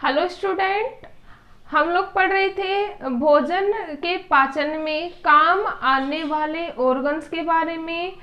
Hello student, हम लोग पढ़ रहे थे भोजन के पाचन में काम आने वाले ऑर्गन्स के बारे में,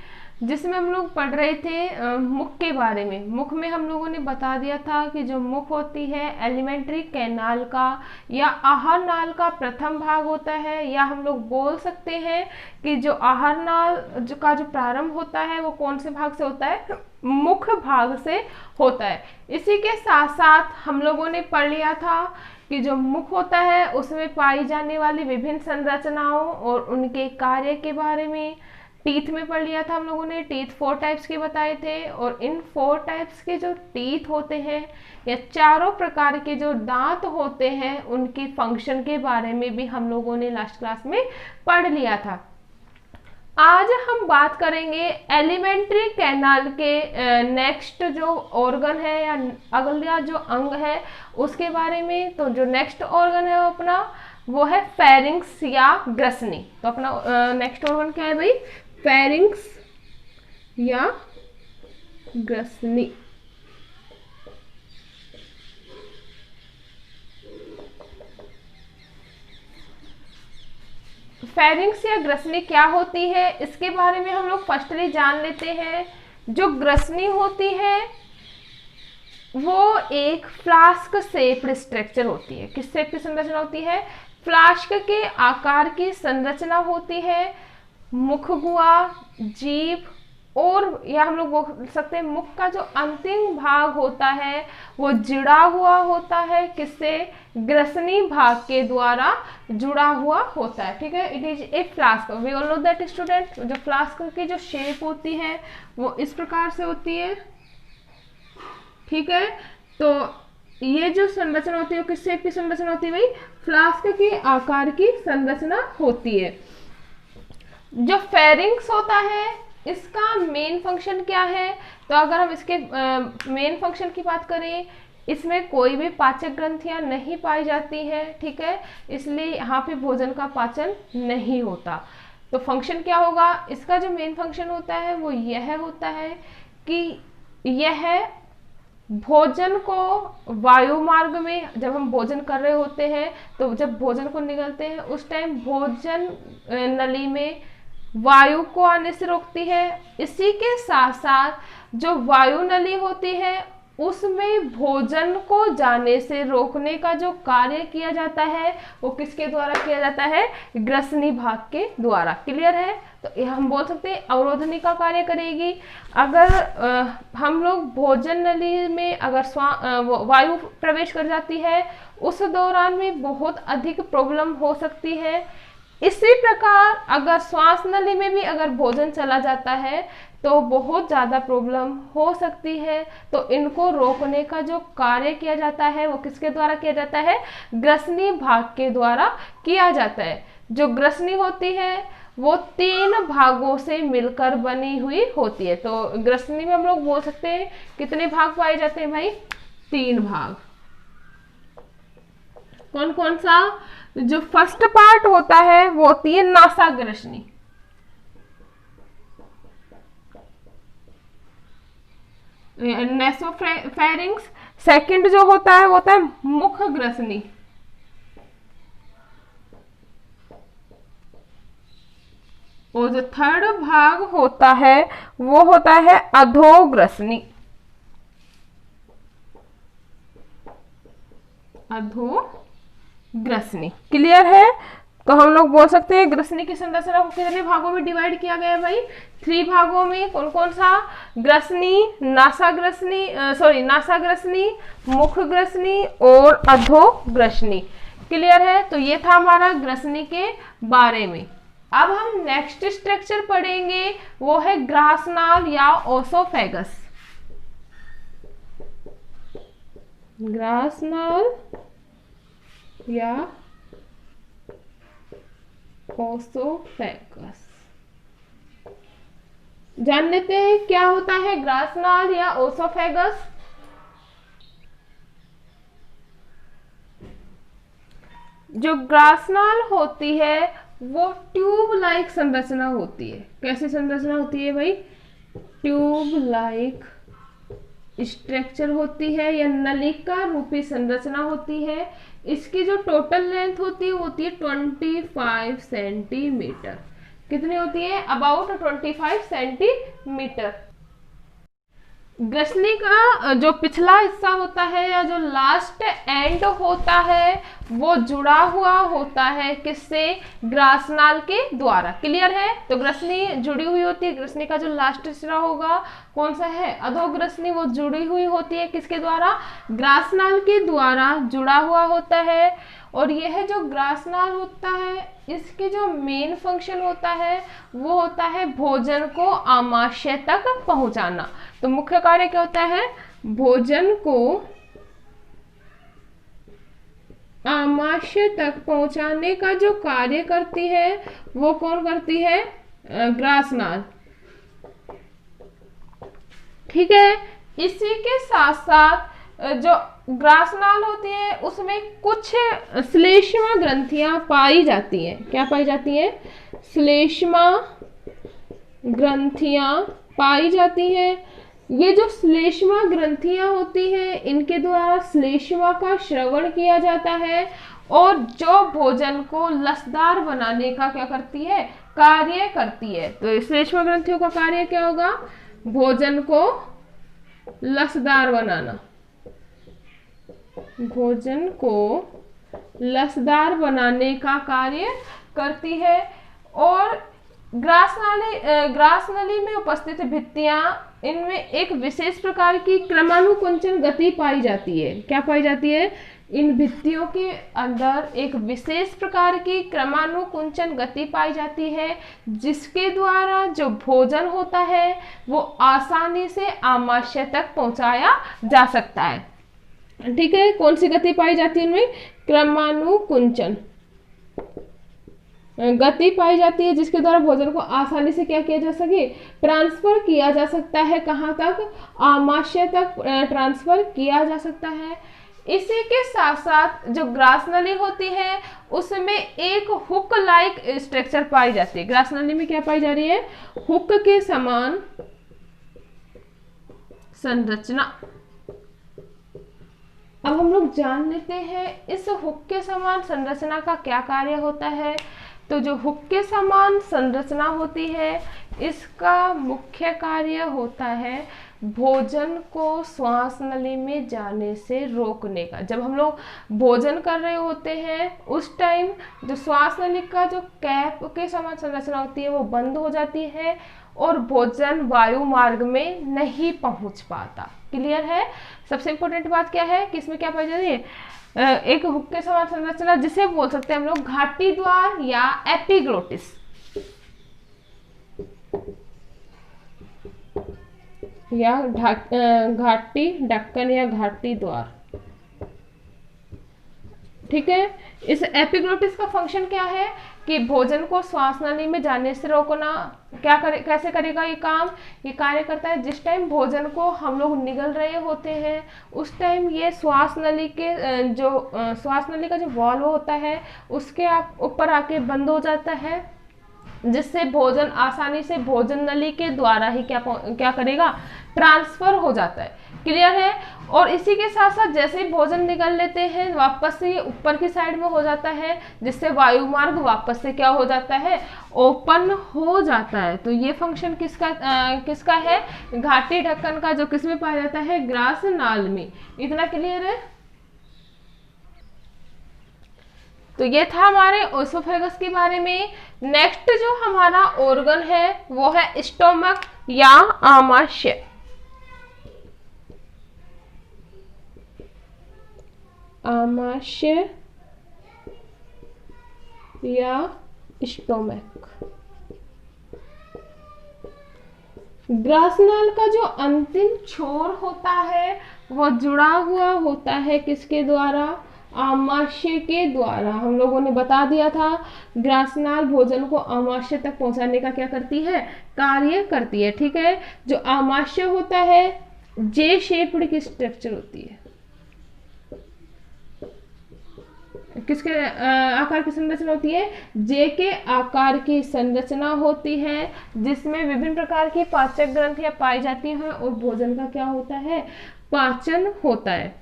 जिसमें हम लोग पढ़ रहे थे मुख के बारे में। मुख में हम लोगों ने बता दिया था कि जो मुख होती है एलिमेंट्री कैनाल का या आहार नाल का प्रथम भाग होता है, या हम लोग बोल सकते हैं कि जो आहार नाल का जो प्रारंभ होता है वो कौन से भाग से होता है, मुख भाग से होता है। इसी के साथ साथ हम लोगों ने पढ़ लिया था कि जो मुख होता है उसमें पाई जाने वाली विभिन्न संरचनाओं और उनके कार्य के बारे में। टीथ में पढ़ लिया था हम लोगों ने, टीथ 4 टाइप्स के बताए थे, और इन 4 टाइप्स के जो टीथ होते हैं या चारों प्रकार के जो दांत होते हैं उनके फंक्शन के बारे में भी हम लोगों ने लास्ट क्लास में पढ़ लिया था। आज हम बात करेंगे एलिमेंट्री कैनाल के नेक्स्ट जो ऑर्गन है या अगला जो अंग है उसके बारे में। तो जो नेक्स्ट ऑर्गन है वो अपना वो है फेरिंग्स या ग्रसनी। तो अपना नेक्स्ट ऑर्गन क्या है भाई, फेरिंग्स या ग्रसनी। फेरिंग्स या ग्रसनी क्या होती है इसके बारे में हम लोग फर्स्टली जान लेते हैं। जो ग्रसनी होती है वो एक फ्लास्क शेप्ड स्ट्रक्चर होती है। किस शेप की संरचना होती है, फ्लास्क के आकार की संरचना होती है। मुख हुआ, जीभ, और या हम लोग बोल सकते हैं मुख का जो अंतिम भाग होता है वो जुड़ा हुआ होता है, किससे, ग्रसनी भाग के द्वारा जुड़ा हुआ होता है। ठीक है, it is a flask. We all know that student. जो फ्लास्क की जो शेप होती है वो इस प्रकार से होती है। ठीक है, तो ये जो संरचना होती है वो किस शेप की संरचना होती है भाई, फ्लास्क के आकार की संरचना होती है। जो फेरिंग्स होता है इसका मेन फंक्शन क्या है, तो अगर हम इसके मेन फंक्शन की बात करें, इसमें कोई भी पाचक ग्रंथियां नहीं पाई जाती है। ठीक है, इसलिए यहाँ पे भोजन का पाचन नहीं होता। तो फंक्शन क्या होगा, इसका जो मेन फंक्शन होता है वो यह होता है कि यह भोजन को वायु मार्ग में, जब हम भोजन कर रहे होते हैं तो जब भोजन को निगलते हैं उस टाइम भोजन नली में वायु को आने से रोकती है। इसी के साथ साथ जो वायु नली होती है उसमें भोजन को जाने से रोकने का जो कार्य किया जाता है वो किसके द्वारा किया जाता है, ग्रसनी भाग के द्वारा। क्लियर है, तो हम बोल सकते हैं अवरोधनी का कार्य करेगी। अगर हम लोग भोजन नली में अगर वायु प्रवेश कर जाती है उस दौरान में बहुत अधिक प्रॉब्लम हो सकती है। इसी प्रकार अगर श्वास नली में भी अगर भोजन चला जाता है तो बहुत ज़्यादा प्रॉब्लम हो सकती है। तो इनको रोकने का जो कार्य किया जाता है वो किसके द्वारा किया जाता है, ग्रसनी भाग के द्वारा किया जाता है। जो ग्रसनी होती है वो 3 भागों से मिलकर बनी हुई होती है। तो ग्रसनी में हम लोग बोल सकते हैं कितने भाग पाए जाते हैं भाई, 3 भाग। कौन कौन सा, जो फर्स्ट पार्ट होता है वो होती है नासा ग्रसनी। नेसोफेरिंग्स। सेकंड जो होता है वो होता है मुख ग्रसनी। और जो थर्ड भाग होता है वो होता है अधोग्रसनी। अधोग्रसनी। क्लियर है, तो हम लोग बोल सकते हैं ग्रसनी की संरचना को कितने भागों में डिवाइड किया गया है भाई, 3 भागों में। कौन कौन सा, ग्रसनी, नासा ग्रसनी, मुख ग्रसनी और अधोग्रसनी। क्लियर है, तो ये था हमारा ग्रसनी के बारे में। अब हम नेक्स्ट स्ट्रक्चर पढ़ेंगे वो है ग्रासनाल या ओसोफेगस। ग्रासनाल या ओसोफेगस। जान लेते हैं क्या होता है ग्रासनाल या ओसोफेगस। जो ग्रासनाल होती है वो ट्यूब लाइक संरचना होती है। कैसी संरचना होती है भाई, ट्यूब लाइक स्ट्रक्चर होती है या नलिका रूपी संरचना होती है। इसकी जो टोटल लेंथ होती है वो होती है 25 सेंटीमीटर। कितनी होती है? About 25 centimetre. ग्रसनी का जो पिछला हिस्सा होता है या जो लास्ट एंड होता है वो जुड़ा हुआ होता है किससे? ग्रासनाल के द्वारा। क्लियर है? तो ग्रसनी जुड़ी हुई होती है। ग्रसनी का जो लास्ट हिस्सा होगा कौन सा है? अधोग्रसनी, वो जुड़ी हुई होती है किसके द्वारा? ग्रासनाल के द्वारा जुड़ा हुआ होता है। और यह जो ग्रासनाल होता है इसके जो मेन फंक्शन होता है वो होता है भोजन को आमाशय तक पहुंचाना। तो मुख्य कार्य क्या होता है? भोजन को आमाशय तक पहुंचाने का जो कार्य करती है वो कौन करती है? ग्रासनाल। ठीक है। इसी के साथ साथ जो ग्रासनाल होती है उसमें कुछ श्लेष्मा ग्रंथियां पाई जाती हैं। क्या पाई जाती है? श्लेष्मा ग्रंथियां पाई जाती हैं। ये जो श्लेष्मा ग्रंथियां होती हैं इनके द्वारा श्लेष्मा का श्रवण किया जाता है और जो भोजन को लसदार बनाने का क्या करती है? कार्य करती है। तो श्लेष्मा ग्रंथियों का कार्य क्या होगा? भोजन को लसदार बनाना। भोजन को लसदार बनाने का कार्य करती है। और ग्रास नली में उपस्थित भित्तियां, इनमें एक विशेष प्रकार की क्रमानुकुंचन गति पाई जाती है। क्या पाई जाती है? इन भित्तियों के अंदर एक विशेष प्रकार की क्रमानुकुंचन गति पाई जाती है जिसके द्वारा जो भोजन होता है वो आसानी से आमाशय तक पहुंचाया जा सकता है। ठीक है। कौन सी गति पाई जाती है इनमें? क्रमानुकुंचन गति पाई जाती है जिसके द्वारा भोजन को आसानी से क्या किया जा सके? ट्रांसफर किया जा सकता है। कहाँ तक? आमाशय तक ट्रांसफर किया जा सकता है। इसी के साथ साथ जो ग्रास नली होती है उसमें एक हुक लाइक स्ट्रक्चर पाई जाती है। ग्रास नली में क्या पाई जा रही है? हुक के समान संरचना। अब हम लोग जान लेते हैं इस हुक के समान संरचना का क्या कार्य होता है। तो जो हुक के समान संरचना होती है इसका मुख्य कार्य होता है भोजन को श्वास नली में जाने से रोकने का। जब हम लोग भोजन कर रहे होते हैं उस टाइम जो श्वास नली का जो कैप के समान संरचना होती है वो बंद हो जाती है और भोजन वायु मार्ग में नहीं पहुंच पाता। क्लियर है? सबसे इंपॉर्टेंट बात क्या है कि इसमें क्या पाई जाती है? एक हुक के समान संरचना जिसे बोल सकते हैं हम लोग घाटी द्वार या एपिग्लोटिस। या घाटी ढक्कन या घाटी द्वार। ठीक है। इस एपिग्लोटिस का फंक्शन क्या है कि भोजन को श्वास नली में जाने से रोकना। क्या करे, कैसे करेगा ये काम? ये कार्य करता है जिस टाइम भोजन को हम लोग निगल रहे होते हैं उस टाइम ये श्वास नली के श्वास नली का जो वॉल्व होता है उसके ऊपर आके बंद हो जाता है जिससे भोजन आसानी से भोजन नली के द्वारा ही क्या करेगा? ट्रांसफर हो जाता है। क्लियर है? और इसी के साथ साथ जैसे ही भोजन निगल लेते हैं वापस से ये ऊपर की साइड में हो जाता है जिससे वायु मार्ग वापस से क्या हो जाता है? ओपन हो जाता है। तो ये फंक्शन किसका है? घाटी ढक्कन का, जो किसमें पाया जाता है? ग्रास नाल में। इतना क्लियर है? तो ये था हमारे ओसोफेगस के बारे में। नेक्स्ट जो हमारा ऑर्गन है वो है स्टोमक या आमाशय। आमाशय या स्टोमक। ग्रासनाल का जो अंतिम छोर होता है वो जुड़ा हुआ होता है किसके द्वारा? आमाशय के द्वारा। हम लोगों ने बता दिया था ग्रासनाल भोजन को आमाशय तक पहुंचाने का क्या करती है? कार्य करती है। ठीक है। जो आमाशय होता है जे शेप्ड की स्ट्रक्चर होती है। किसके आकार की संरचना होती है? जे के आकार की संरचना होती है, जिसमें विभिन्न प्रकार की पाचक ग्रंथियां पाई जाती हैं और भोजन का क्या होता है? पाचन होता है।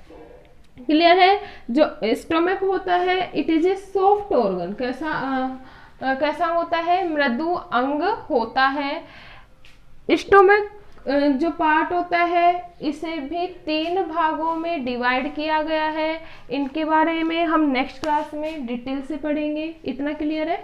क्लियर है? जो स्टोमक होता है, it is A soft organ. कैसा होता है? मृदु अंग होता है। स्टोमक जो पार्ट होता है, इसे भी 3 भागों में डिवाइड किया गया है। इनके बारे में हम नेक्स्ट क्लास में डिटेल से पढ़ेंगे। इतना क्लियर है?